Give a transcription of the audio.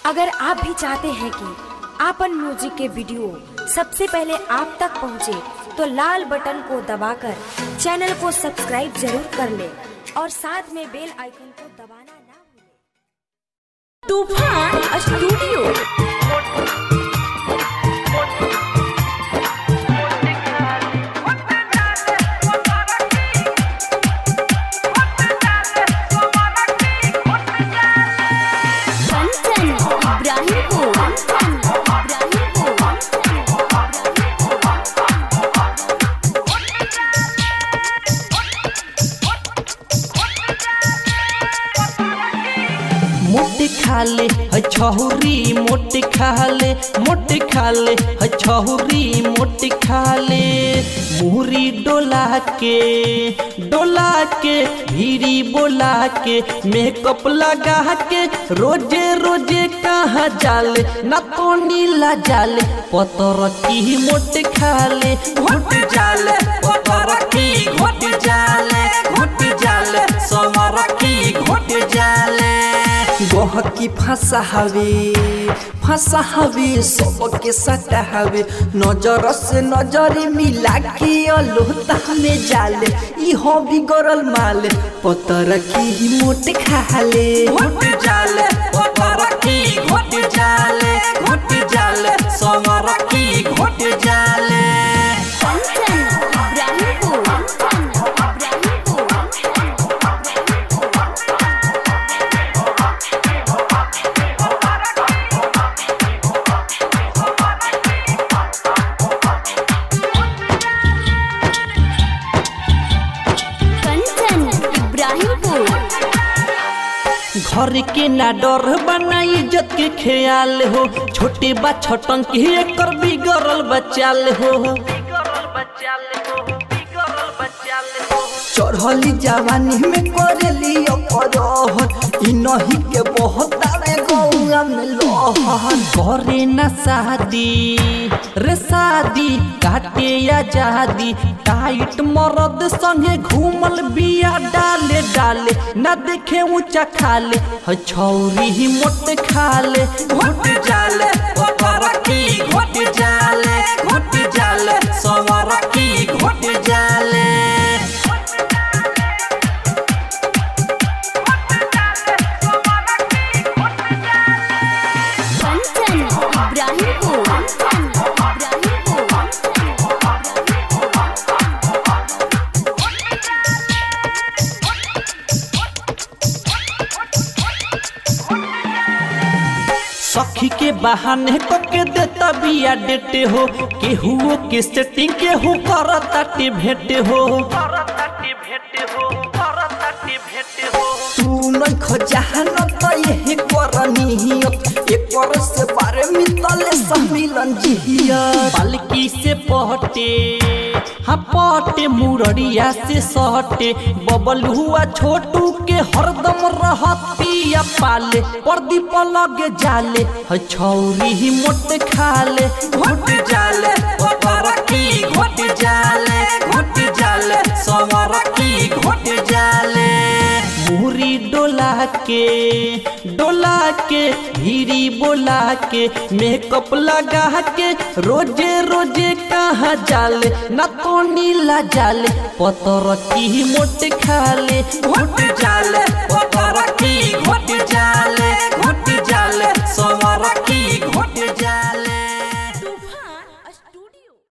अगर आप भी चाहते हैं कि आपन म्यूजिक के वीडियो सबसे पहले आप तक पहुंचे, तो लाल बटन को दबाकर चैनल को सब्सक्राइब जरूर कर ले और साथ में बेल आइकन को दबाना ना भूलें। तूफान स्टूडियो। मोटे खाले है छहुरी मोटे खाले है छहुरी मोटे खाले मुहरी डोला के भीरी बोला के मेकअप लगा के रोजे रोजे कहाँ जाले ना तो नीला जाले पतर की मोटे खाले घुट जाले पतर की घुट जाले समर की घुट जाले गोह की फंसा हवे सबके सटा हवे नजर से नजर मिला के लोहता में जाले इहो बिगड़ल माल पतर की मोट खाले घुट जाले पतर की घुट जाले समर की घुट जाले घर के ना डर बना इज्जत के ख्याल हो छोटे बा छोटन के एकर बिगड़ल बचाल हो चढ़ली जवानी में करेली अपराध इ नहीं के बहुत आवे गौआ में लोहन करे ना शादी रे शादी काटे आजादी टाइट मरद संगे घूमल बिया डाले ना देखे ऊंचा खाले है छौरी मोट खाले घुट जाले पतर की घुट जाले समर की घुट जाले सखी के बहाने को के देता बिया डेटे हो केहू के सेटिंग केहू करताटे भेंटे हो तू नहीं खजान तो यही करनी एक से बारे मितले सम्मिलन जिया पालकी से पटे मुरड़िया से सहटे बबल हुआ छोटू के हरदम रहतिया पाले प्रदीप लगे जाले है छौरी मोट खाले घुट जाले पतर की घुट जाले समर की घुट जाले मुहरी डोला के भीरी बोला के मेकअप लगा के रोजे रोजे कहाँ जाले ना तो नीला जाले पतर की मोट खाले घुट जाले पतर की घुट जाले समर की घुट जाले।